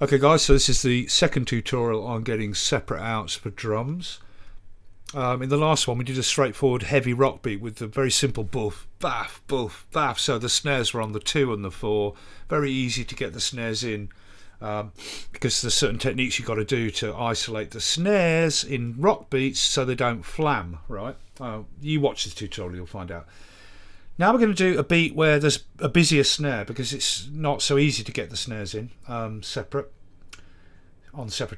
Okay guys, so this is the second tutorial on getting separate outs for drums. In the last one we did a straightforward heavy rock beat with the very simple boof, baff, boof, baff. So the snares were on the 2 and the 4. Very easy to get the snares in because there's certain techniques you've got to do to isolate the snares in rock beats so they don't flam, right? You watch this tutorial, you'll find out. Now we're going to do a beat where there's a busier snare because it's not so easy to get the snares in separate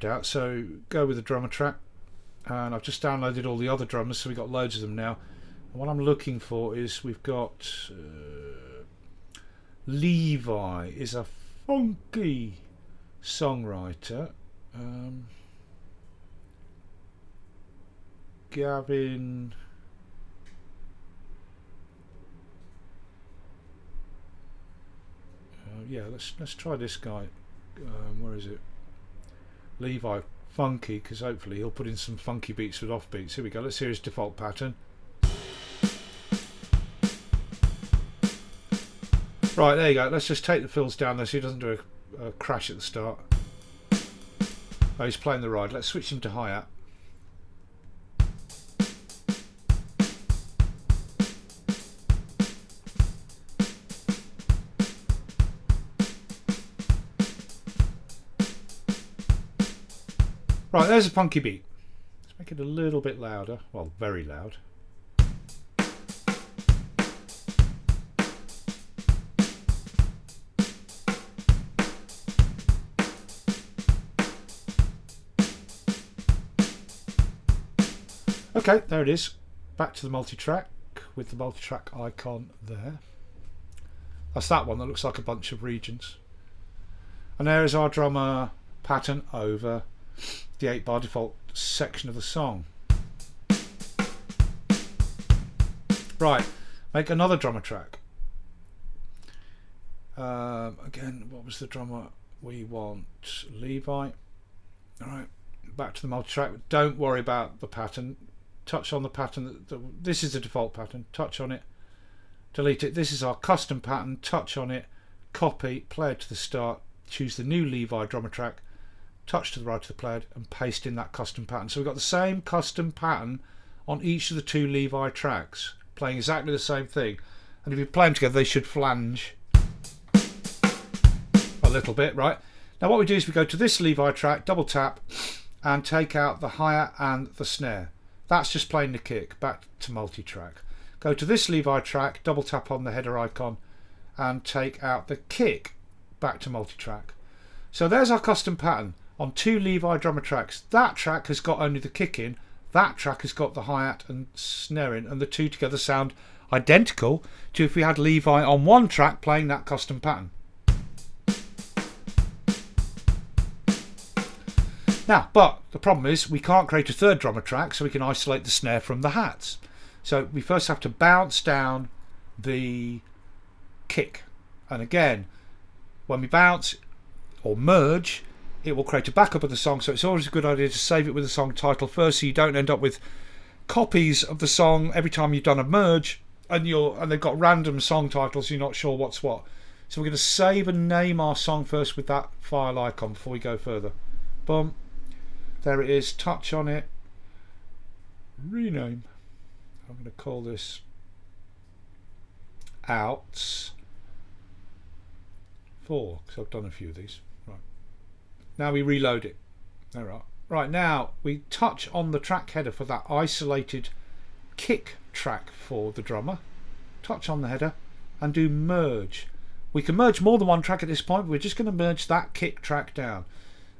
out. So go with the drummer track, and I've just downloaded all the other drummers, so we've got loads of them now. And what I'm looking for is we've got Levi is a funky songwriter. Gavin. Yeah, let's try this guy. Where is it? Levi funky, because hopefully he'll put in some funky beats with off beats. Here we go. Let's hear his default pattern. Right, there you go. Let's just take the fills down there so he doesn't do a crash at the start. Oh, he's playing the ride. Let's switch him to hi-hat. Right, there's a funky beat. Let's make it a little bit louder. Well, very loud. Okay, there it is. Back to the multi-track with the multi-track icon there. That's that one that looks like a bunch of regions. And there is our drummer pattern over the 8-bar default section of the song. Right, make another drummer track. Again, what was the drummer we want? Levi. Alright, back to the multi-track. Don't worry about the pattern. Touch on the pattern. This is the default pattern. Touch on it. Delete it. This is our custom pattern. Touch on it. Copy. Play it to the start. Choose the new Levi drummer track. Touch to the right of the player and paste in that custom pattern. So we've got the same custom pattern on each of the 2 Levi tracks, playing exactly the same thing. And if you play them together, they should flange a little bit, right? Now what we do is we go to this Levi track, double tap, and take out the hi-hat and the snare. That's just playing the kick. Back to multi-track. Go to this Levi track, double tap on the header icon, and take out the kick. Back to multi-track. So there's our custom pattern on 2 Levi drummer tracks. That track has got only the kick in, that track has got the hi-hat and snare in, and the 2 together sound identical to if we had Levi on one track playing that custom pattern. Now, but the problem is we can't create a 3rd drummer track so we can isolate the snare from the hats. So we first have to bounce down the kick, and again when we bounce or merge, it will create a backup of the song, so it's always a good idea to save it with the song title first so you don't end up with copies of the song every time you've done a merge and they've got random song titles, you're not sure what's what. So we're going to save and name our song first with that file icon before we go further. Boom. There it is. Touch on it. Rename. I'm going to call this Outs 4 because I've done a few of these. Now we reload it. There we are. Right, now we touch on the track header for that isolated kick track for the drummer. Touch on the header and do merge. We can merge more than one track at this point, but we're just going to merge that kick track down.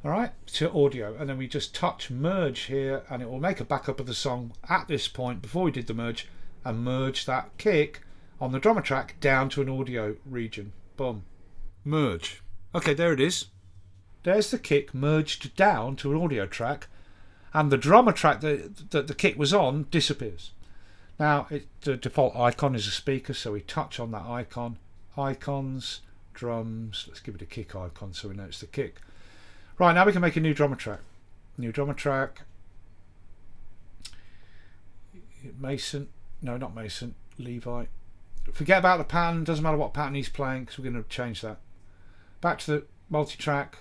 Alright, to audio. And then we just touch merge here and it will make a backup of the song at this point before we did the merge and merge that kick on the drummer track down to an audio region. Boom. Merge. Okay, there it is. There's the kick merged down to an audio track, and the drummer track that the kick was on disappears. Now the default icon is a speaker, so we touch on that icon. Icons, drums. Let's give it a kick icon so we know it's the kick. Right, now we can make a new drummer track. New drummer track. Mason. No, not Mason. Levi. Forget about the pattern. Doesn't matter what pattern he's playing because we're going to change that. Back to the multi-track.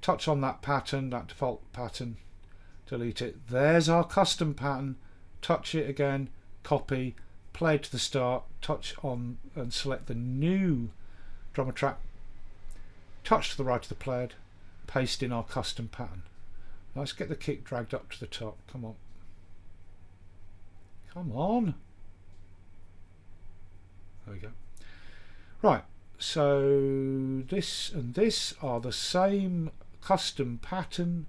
touch on that pattern, that default pattern, delete it. There's our custom pattern. Touch it again, copy, play to the start, touch on and select the new drummer track, touch to the right of the playhead, paste in our custom pattern. Let's get the kick dragged up to the top. Come on. Come on. There we go. Right, so this and this are the same custom pattern.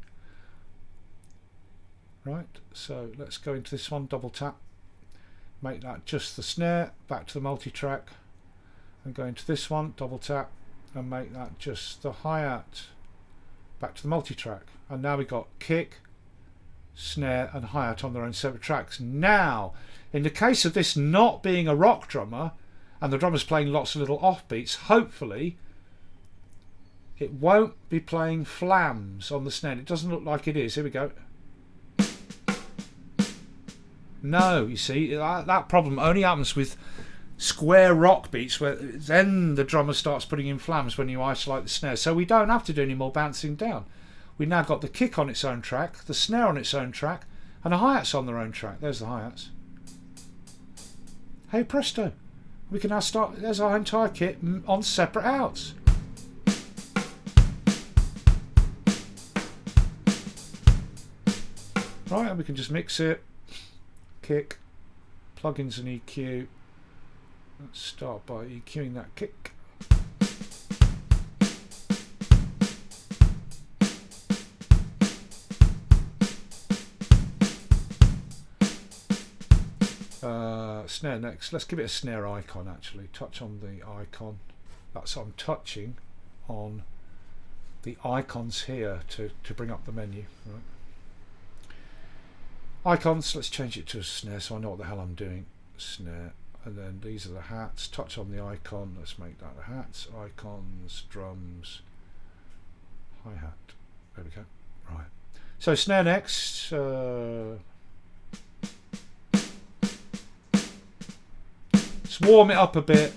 Right, so let's go into this one, double tap, make that just the snare, back to the multi-track, and go into this one, double tap, and make that just the hi-hat, back to the multi-track. And now we've got kick, snare and hi-hat on their own separate tracks. Now, in the case of this not being a rock drummer, and the drummer's playing lots of little offbeats, hopefully it won't be playing flams on the snare. It doesn't look like it is. Here we go. No, you see, that problem only happens with square rock beats, where then the drummer starts putting in flams when you isolate the snare. So we don't have to do any more bouncing down. We now got the kick on its own track, the snare on its own track, and the hi-hats on their own track. There's the hi-hats. Hey presto, we can now start. There's our entire kit on separate outs. Right, and we can just mix it. Kick, plugins and EQ. Let's start by EQing that kick. Snare next. Let's give it a snare icon actually. Touch on the icon. That's I'm touching on the icons here to bring up the menu. Right. Icons, let's change it to a snare so I know what the hell I'm doing. Snare, and then these are the hats. Touch on the icon, let's make that the hats, icons, drums, hi-hat. There we go. Right. So snare next. Let's warm it up a bit.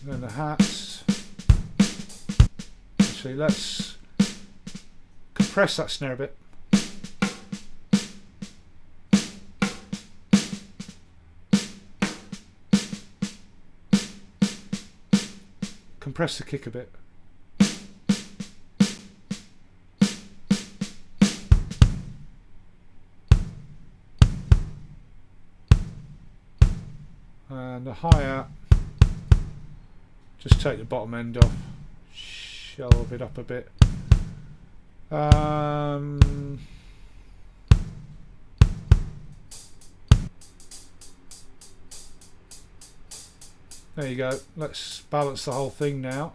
And the hats. Actually, let's compress that snare a bit. Compress the kick a bit. And the hi-hat, just take the bottom end off, shelve it up a bit. There you go. Let's balance the whole thing now.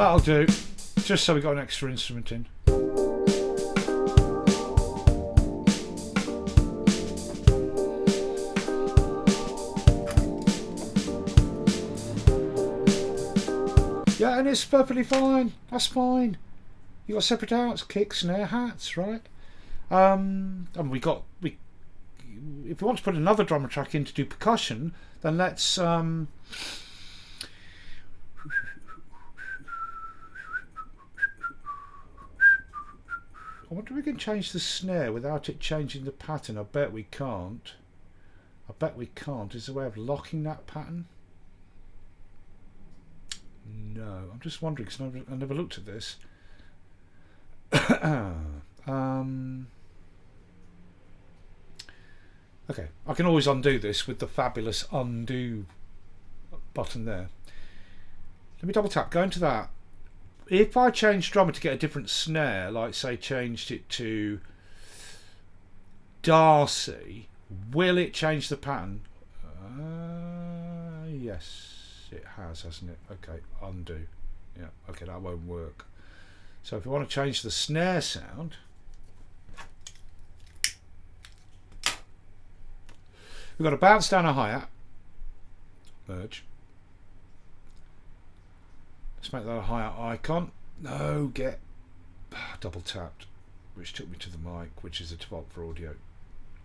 That'll do, just so we got an extra instrument in. Yeah, and it's perfectly fine. That's fine. You got separate outs, kick, snare, hats, right? And if we want to put another drummer track in to do percussion, then let's I wonder if we can change the snare without it changing the pattern. I bet we can't. Is there a way of locking that pattern? No, I'm just wondering because I never looked at this. Okay, I can always undo this with the fabulous undo button there. Let me double tap, go into that. If I change drummer to get a different snare, like say changed it to Darcy, will it change the pattern? Yes, it has, hasn't it? Okay, undo. Yeah, okay, that won't work. So if we want to change the snare sound, we've got to bounce down a hi-hat, merge. Let's make that a hi-hat icon. No, get double tapped, which took me to the mic, which is the default for audio.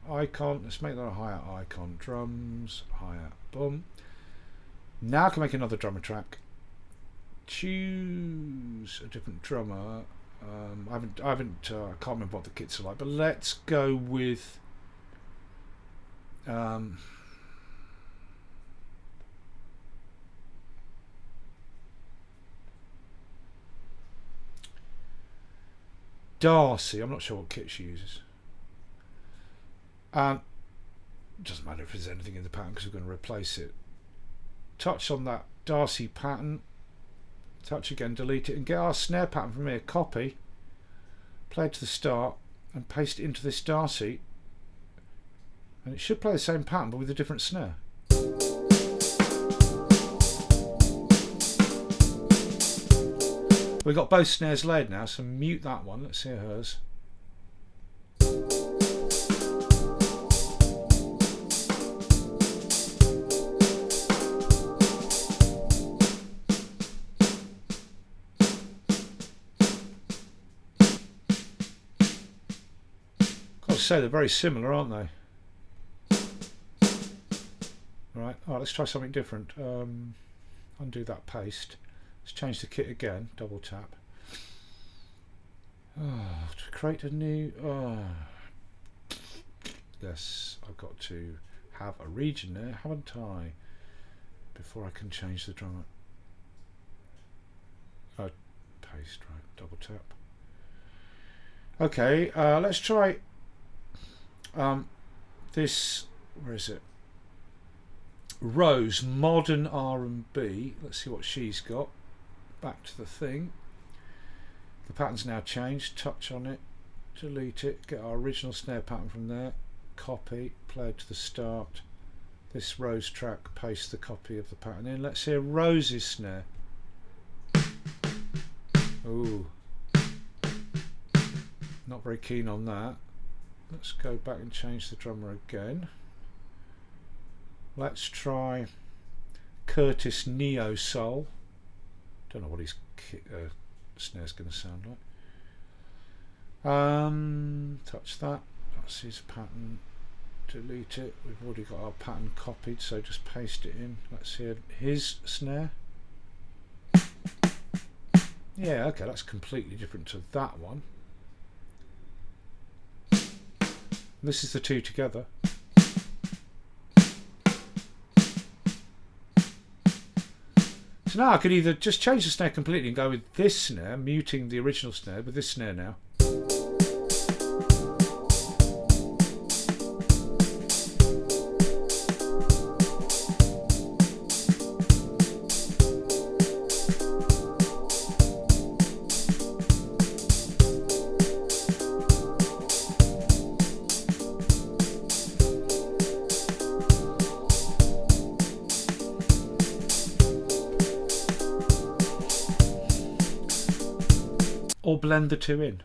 Icon, let's make that a hi-hat icon. Drums, hi-hat, boom. Now I can make another drummer track. Choose a different drummer. I can't remember what the kits are like, but let's go with Darcy. I'm not sure what kit she uses. Doesn't matter if there's anything in the pattern because we're going to replace it. Touch on that Darcy pattern. Touch again, delete it, and get our snare pattern from here. Copy, play it to the start, and paste it into this Darcy. And it should play the same pattern but with a different snare. We've got both snares laid now, so mute that one. Let's hear hers. Got to say, they're very similar, aren't they? Right, let's try something different. Undo that paste. Let's change the kit again. Double tap. To create a new. Yes, I've got to have a region there, haven't I? Before I can change the drummer. Paste, right. Double tap. Okay, let's try this. Where is it? Rose, modern R&B. Let's see what she's got. Back to the thing. The pattern's now changed. Touch on it, delete it, get our original snare pattern from there, copy, play it to the start. This Rose track, paste the copy of the pattern in. Let's hear Rose's snare. Ooh, not very keen on that. Let's go back and change the drummer again. Let's try Curtis Neo Soul. Don't know what his snare's going to sound like. Touch that. That's his pattern. Delete it. We've already got our pattern copied, so just paste it in. Let's hear his snare. Yeah, okay, that's completely different to that one. This is the two together. So now I could either just change the snare completely and go with this snare, muting the original snare with this snare now. blend the two in.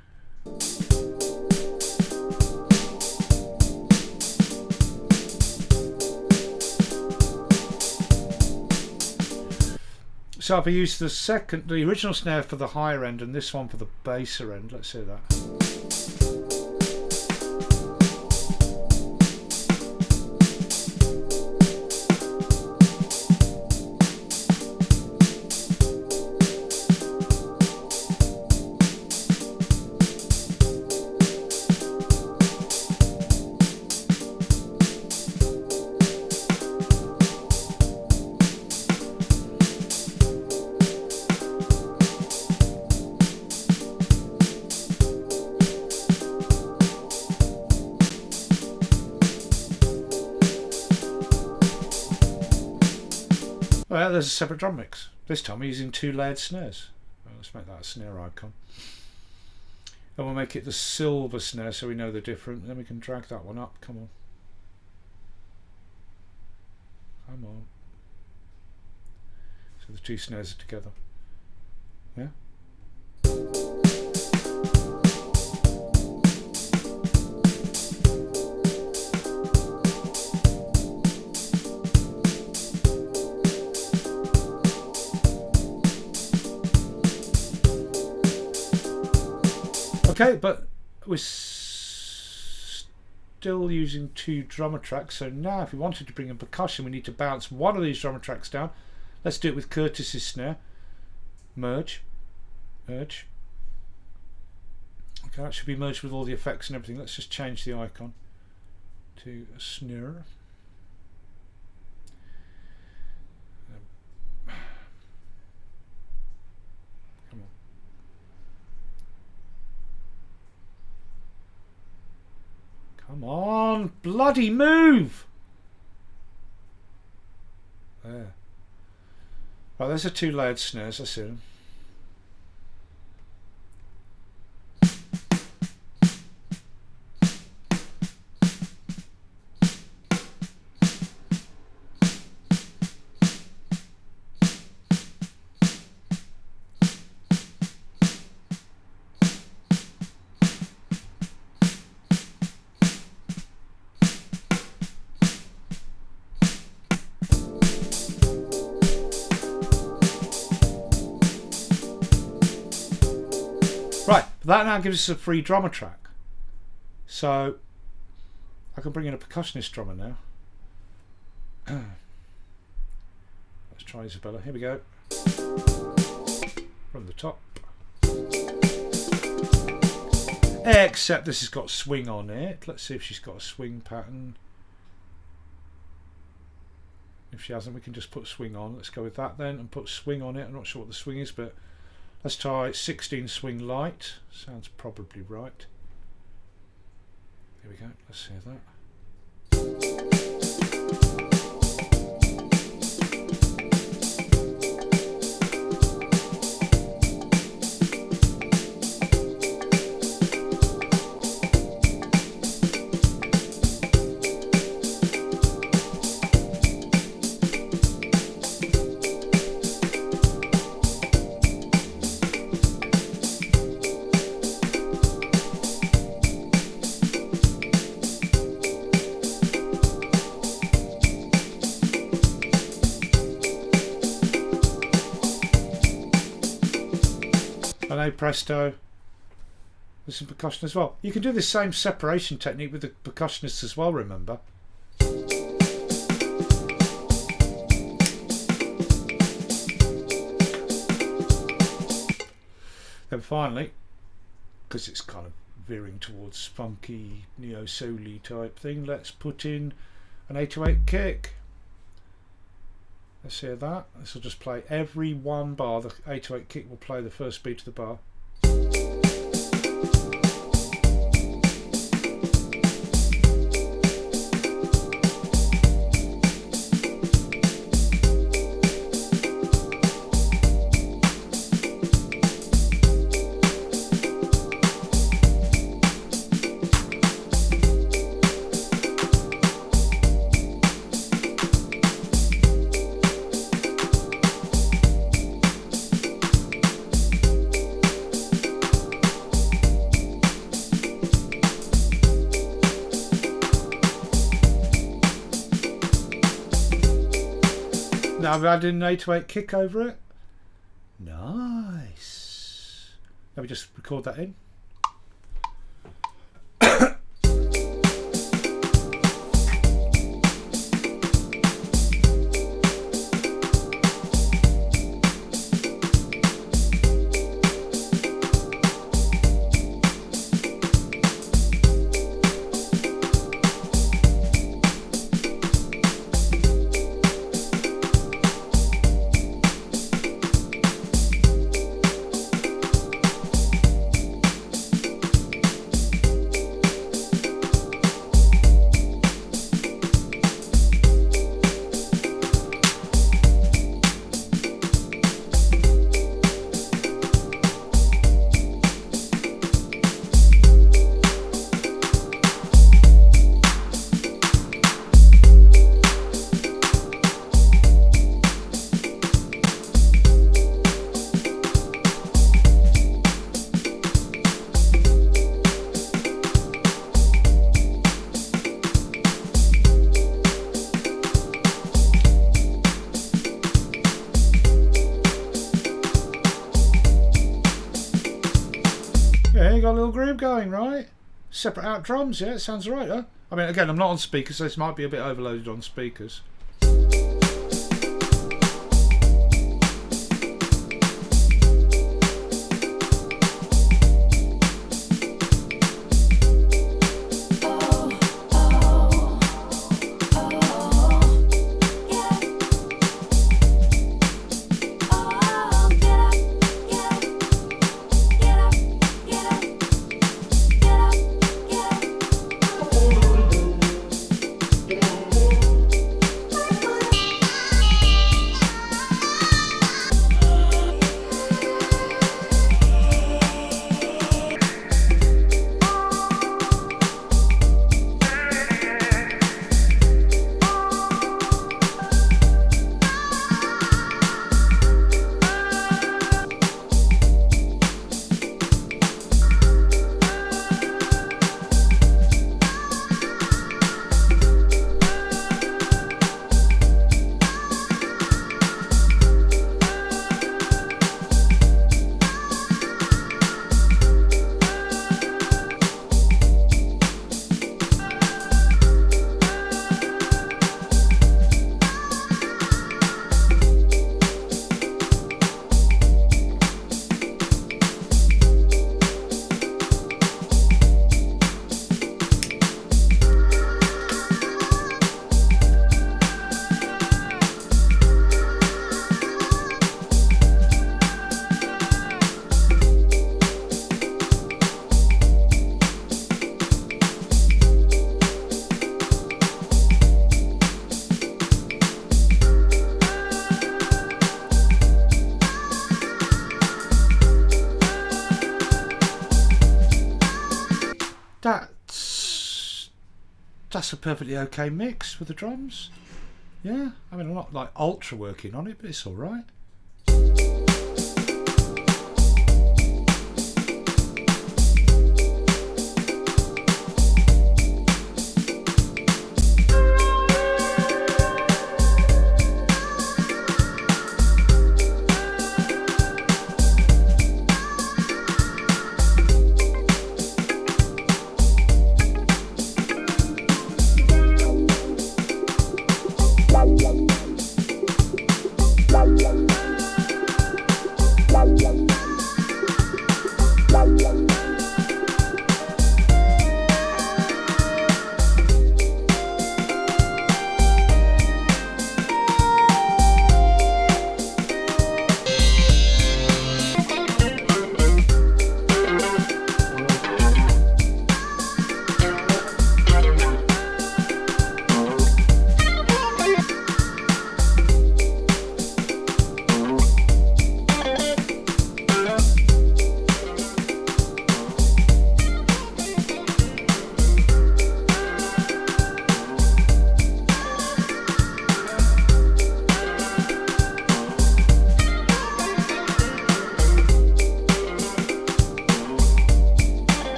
So I've used the original snare for the higher end and this one for the basser end. Let's see that. Well, there's a separate drum mix. This time we're using 2 layered snares. Well, let's make that a snare icon. And we'll make it the silver snare so we know the difference. Then we can drag that one up. Come on. Come on. So the 2 snares are together. Yeah? Okay, but we're still using 2 drummer tracks, so now if we wanted to bring in percussion we need to bounce one of these drummer tracks down. Let's do it with Curtis's snare. Merge. Okay, that should be merged with all the effects and everything. Let's just change the icon to a snare. Come on, bloody move! There. Right, there's the 2 layered snares, I see them. Right, that now gives us a free drummer track. So I can bring in a percussionist drummer now. Let's try Isabella. Here we go. From the top. Except this has got swing on it. Let's see if she's got a swing pattern. If she hasn't, we can just put swing on. Let's go with that then and put swing on it. I'm not sure what the swing is, but let's try 16 swing light. Sounds probably right. Here we go. Let's hear that. And hey presto, there's some percussion as well. You can do the same separation technique with the percussionists as well, remember. Then finally, because it's kind of veering towards funky neo-soul-y type thing, let's put in an 808 kick. Let's hear that. This will just play every one bar. The 808 kick will play the first beat of the bar. Now I've added an 808 kick over it. Nice. Let me just record that in. Yeah, you got a little groove going, right? Separate out drums, yeah, it sounds right, huh? I mean, again, I'm not on speakers, so this might be a bit overloaded on speakers. That's a perfectly okay mix with the drums. Yeah, I mean, I'm not like ultra working on it, but it's all right.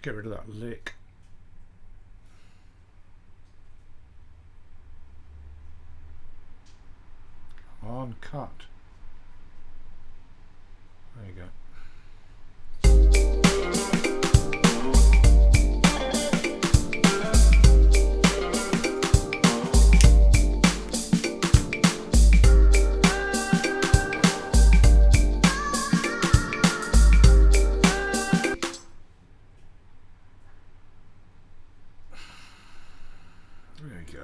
get rid of that lick. Come on, cut. There you go. There you go.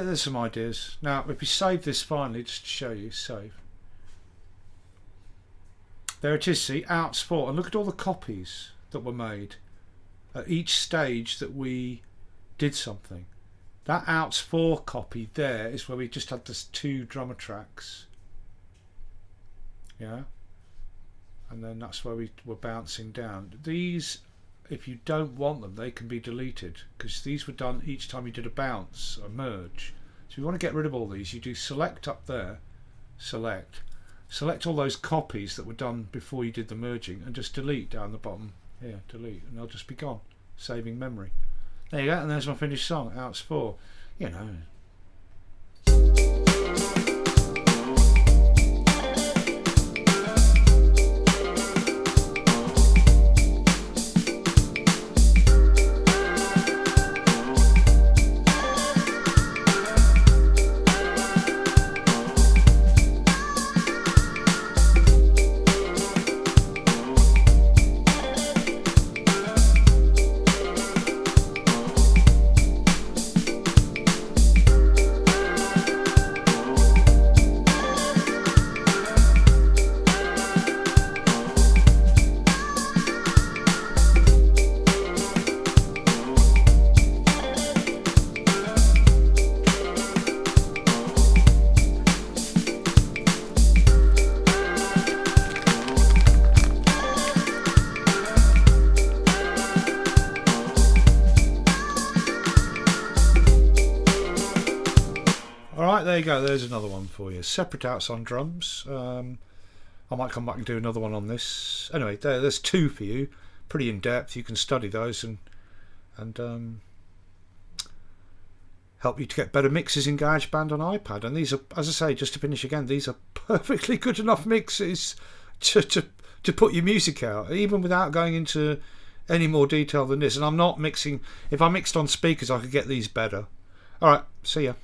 There's some ideas. Now, if we save this finally, just to show you, save. There it is, see, outs 4. And look at all the copies that were made at each stage that we did something. That outs 4 copy there is where we just had this 2 drummer tracks. Yeah. And then that's where we were bouncing down. These, if you don't want them, they can be deleted, because these were done each time you did a bounce, a merge. So if you want to get rid of all these, you do select up there, select all those copies that were done before you did the merging, and just delete down the bottom here, delete, and they'll just be gone, saving memory. There you go, and there's my finished song, outs 4. You know. Alright, there you go, there's another one for you. Separate outs on drums. I might come back and do another one on this. Anyway, there's 2 for you. Pretty in depth. You can study those and help you to get better mixes in Garageband on iPad. And these are, as I say, just to finish again, these are perfectly good enough mixes to put your music out, even without going into any more detail than this. And I'm not mixing. If I mixed on speakers, I could get these better. Alright, see ya.